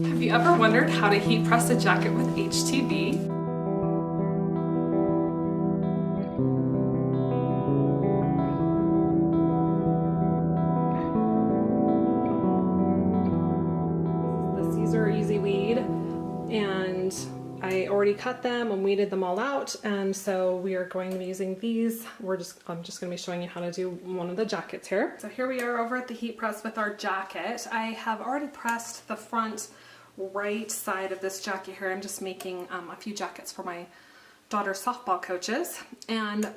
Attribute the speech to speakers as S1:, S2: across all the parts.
S1: Have you ever wondered how to heat press a jacket with HTV? These are easy weed, and I already cut them and weeded them all out, and so we are going to be using these. I'm just going to be showing you how to do one of the jackets here. So here we are over at the heat press with our jacket. I have already pressed the front right side of this jacket here. I'm just making a few jackets for my daughter's softball coaches, and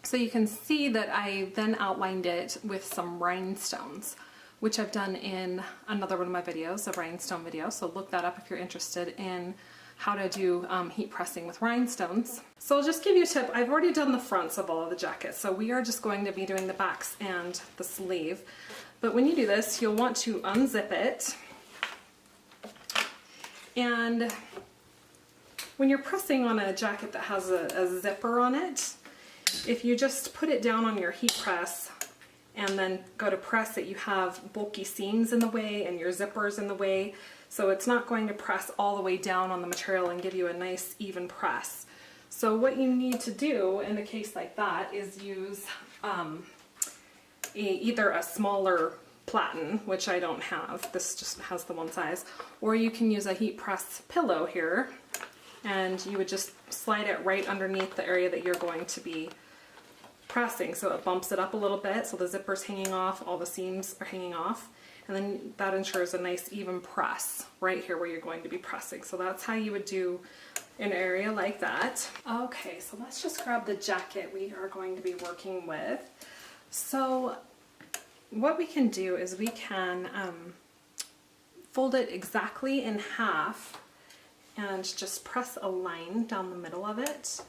S1: so you can see that I then outlined it with some rhinestones, which I've done in another one of my videos, a rhinestone video, so look that up if you're interested in how to do heat pressing with rhinestones. So I'll just give you a tip. I've already done the fronts of all of the jackets, so we are just going to be doing the backs and the sleeve. But when you do this, you'll want to unzip it, and when you're pressing on a jacket that has a zipper on it, if you just put it down on your heat press and then go to press it, you have bulky seams in the way and your zippers in the way, so it's not going to press all the way down on the material and give you a nice even press. So what you need to do in a case like that is use either a smaller platen, which I don't have, this just has the one size, or you can use a heat press pillow here, and you would just slide it right underneath the area that you're going to be pressing, so it bumps it up a little bit, so the zipper's hanging off, all the seams are hanging off, and then that ensures a nice even press right here where you're going to be pressing. So that's how you would do an area like that. Okay, so let's just grab the jacket we are going to be working with. So what we can do is we can fold it exactly in half and just press a line down the middle of it,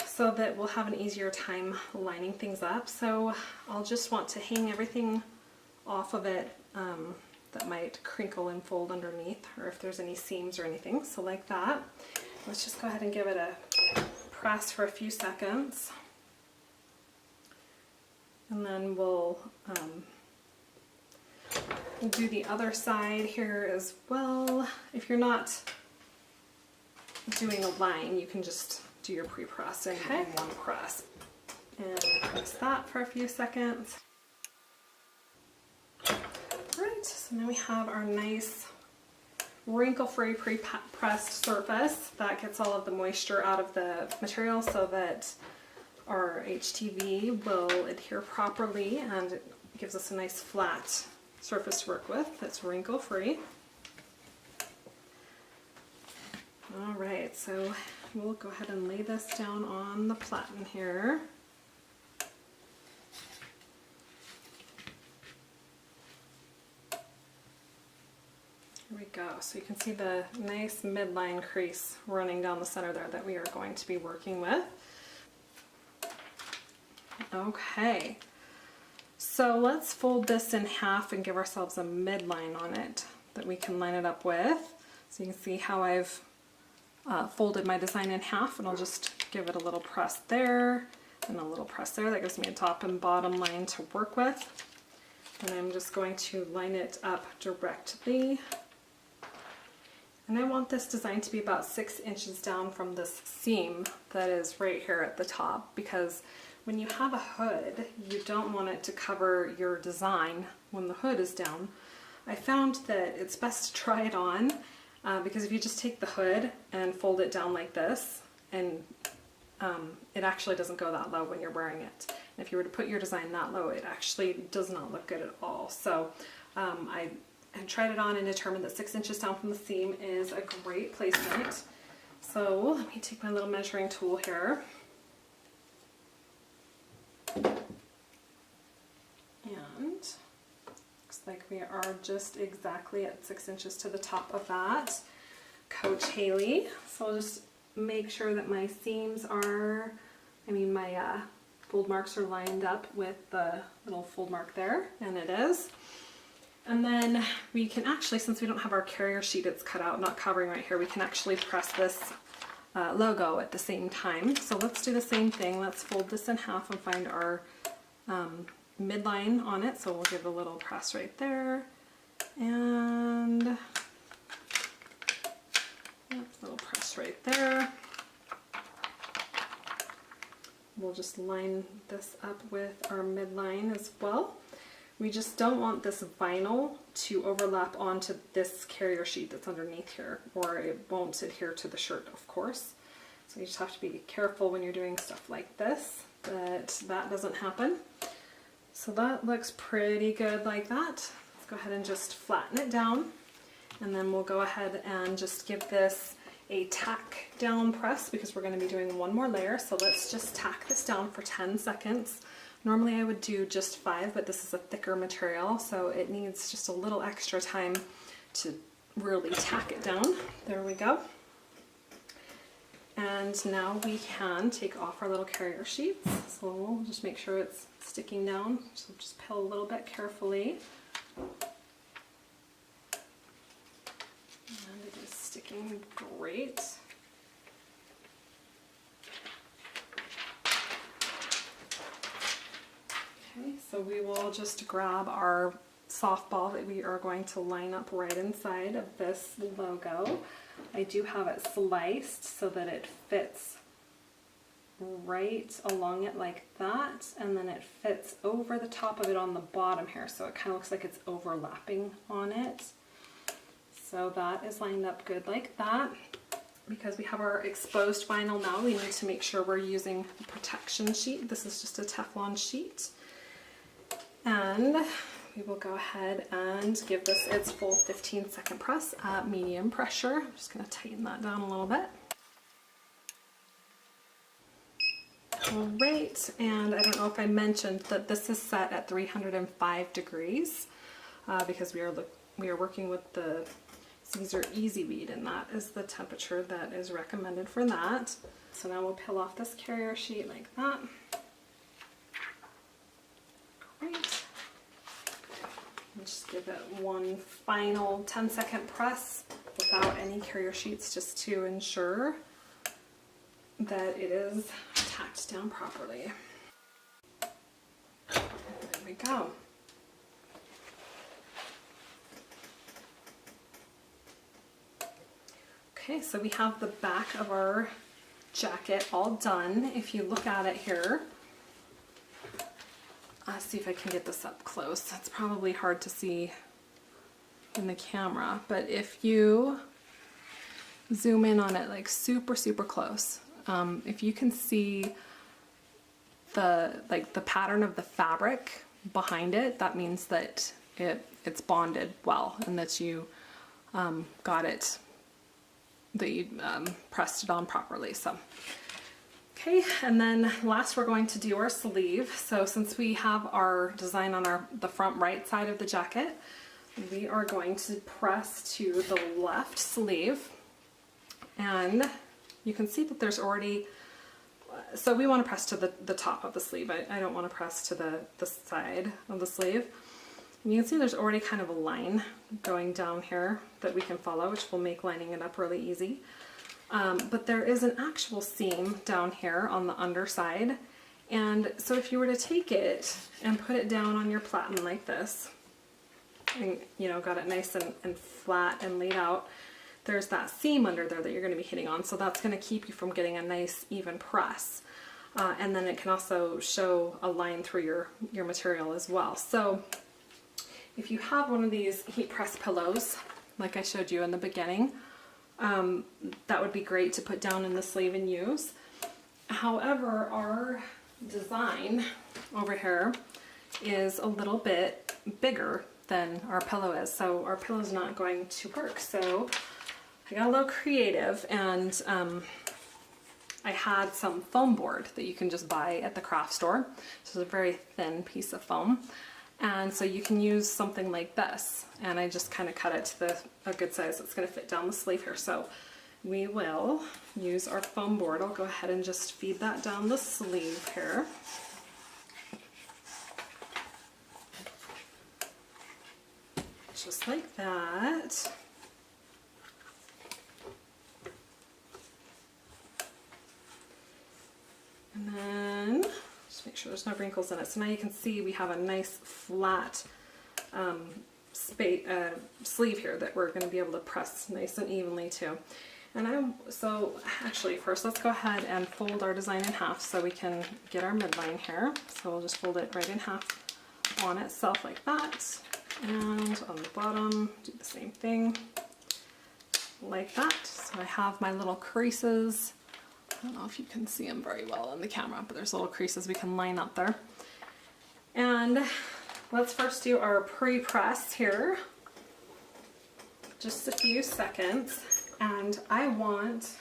S1: so that we'll have an easier time lining things up. So I'll just want to hang everything off of it that might crinkle and fold underneath, or if there's any seams or anything. So like that. Let's just go ahead and give it a press for a few seconds. And then we'll do the other side here as well. If you're not doing a line, you can just do your pre-pressing in one press. And press that for a few seconds. Alright, so now we have our nice wrinkle-free pre-pressed surface that gets all of the moisture out of the material so that our HTV will adhere properly, and it gives us a nice flat surface to work with that's wrinkle-free. Alright, so we'll go ahead and lay this down on the platen here. Here we go. So you can see the nice midline crease running down the center there that we are going to be working with. Okay, so let's fold this in half and give ourselves a midline on it that we can line it up with. So you can see how I've folded my design in half, and I'll just give it a little press there and a little press there. That gives me a top and bottom line to work with. And I'm just going to line it up directly. And I want this design to be about 6 inches down from this seam that is right here at the top, because when you have a hood, you don't want it to cover your design when the hood is down. I found that it's best to try it on because if you just take the hood and fold it down like this, and it actually doesn't go that low when you're wearing it. And if you were to put your design that low, it actually does not look good at all. So I tried it on and determined that 6 inches down from the seam is a great placement. So let me take my little measuring tool here. And looks like we are just exactly at 6 inches to the top of that. Coach Haley. So I'll just make sure that my seams are, my fold marks are lined up with the little fold mark there, and it is. And then we can actually, since we don't have our carrier sheet, it's cut out, not covering right here, we can actually press this logo at the same time. So let's do the same thing. Let's fold this in half and find our midline on it. So we'll give a little press right there, and we'll just line this up with our midline as well. We just don't want this vinyl to overlap onto this carrier sheet that's underneath here, or it won't adhere to the shirt, of course. So you just have to be careful when you're doing stuff like this that that doesn't happen. So that looks pretty good like that. Let's go ahead and just flatten it down, and then we'll go ahead and just give this a tack down press because we're going to be doing one more layer. So let's just tack this down for 10 seconds. Normally I would do just 5, but this is a thicker material, so it needs just a little extra time to really tack it down. There we go. And now we can take off our little carrier sheets. So we'll just make sure it's sticking down. So just peel a little bit carefully. And it is sticking great. Okay, so we will just grab our softball that we are going to line up right inside of this logo. I do have it sliced so that it fits right along it like that, and then it fits over the top of it on the bottom here, so it kind of looks like it's overlapping on it. So that is lined up good like that. Because we have our exposed vinyl now, we need to make sure we're using a protection sheet. This is just a Teflon sheet. And we will go ahead and give this its full 15-second press at medium pressure. I'm just going to tighten that down a little bit. Alright, and I don't know if I mentioned that this is set at 305 degrees because we are working with the Caesar Easy Weed, and that is the temperature that is recommended for that. So now we'll peel off this carrier sheet like that. Great. And just give it one final 10-second press without any carrier sheets, just to ensure that it is tacked down properly. There we go. Okay, so we have the back of our jacket all done. If you look at it here, I'll see if I can get this up close. It's probably hard to see in the camera, but if you zoom in on it like super close, if you can see the pattern of the fabric behind it, that means that it's bonded well and that you got it, that you pressed it on properly. So okay, and then last we're going to do our sleeve. So since we have our design on the front right side of the jacket, we are going to press to the left sleeve, and you can see that there's already, so we want to press to the top of the sleeve. I don't want to press to the side of the sleeve. And you can see there's already kind of a line going down here that we can follow, which will make lining it up really easy. But there is an actual seam down here on the underside. And so if you were to take it and put it down on your platen like this, and got it nice and flat and laid out, there's that seam under there that you're going to be hitting on. So that's going to keep you from getting a nice even press. And then it can also show a line through your material as well. So if you have one of these heat press pillows, like I showed you in the beginning, that would be great to put down in the sleeve and use. However, our design over here is a little bit bigger than our pillow is, so our pillow is not going to work. So I got a little creative, and I had some foam board that you can just buy at the craft store. So it's a very thin piece of foam. And so you can use something like this, and I just kind of cut it to a good size that's going to fit down the sleeve here. So we will use our foam board. I'll go ahead and just feed that down the sleeve here. Just like that. And then just make sure there's no wrinkles in it. So now you can see we have a nice flat sleeve here that we're going to be able to press nice and evenly to. So actually first let's go ahead and fold our design in half so we can get our midline here. So we'll just fold it right in half on itself like that. And on the bottom, do the same thing like that. So I have my little creases. I don't know if you can see them very well on the camera, but there's little creases we can line up there. And let's first do our pre-press here. Just a few seconds. And I want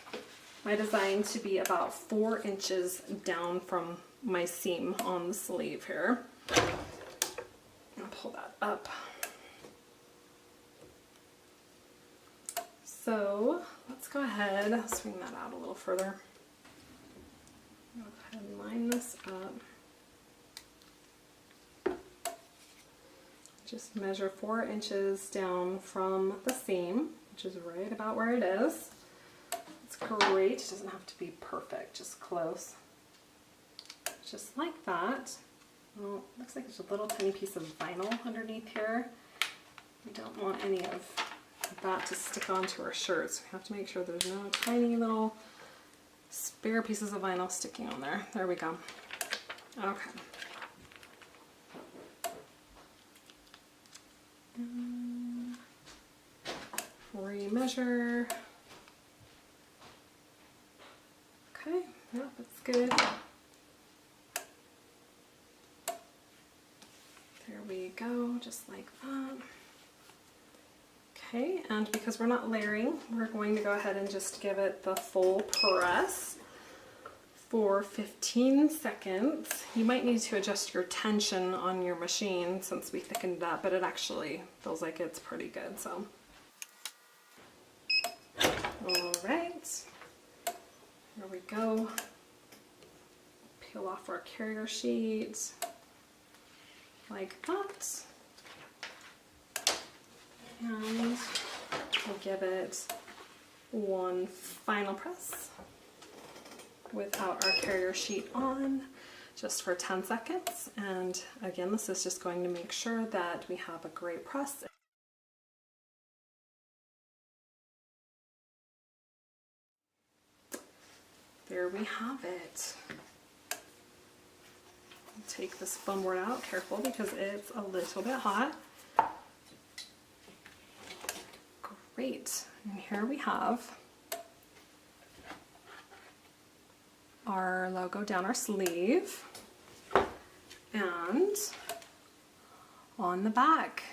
S1: my design to be about 4 inches down from my seam on the sleeve here. I'll pull that up. So let's go ahead, swing that out a little further. Go ahead and line this up. Just measure 4 inches down from the seam, which is right about where it is. It's great. It doesn't have to be perfect, just close. Just like that. Well, looks like there's a little tiny piece of vinyl underneath here. We don't want any of that to stick onto our shirts. We have to make sure there's no tiny little spare pieces of vinyl sticking on there. There we go. Okay. Remeasure. Okay, yeah, that's good. There we go, just like that. Okay, and because we're not layering, we're going to go ahead and just give it the full press for 15 seconds. You might need to adjust your tension on your machine since we thickened it up, but it actually feels like it's pretty good, so. All right, here we go. Peel off our carrier sheet like that. And we'll give it one final press without our carrier sheet on, just for 10 seconds. And again, this is just going to make sure that we have a great press. There we have it. Take this foam board out, careful because it's a little bit hot. Great, and here we have our logo down our sleeve and on the back.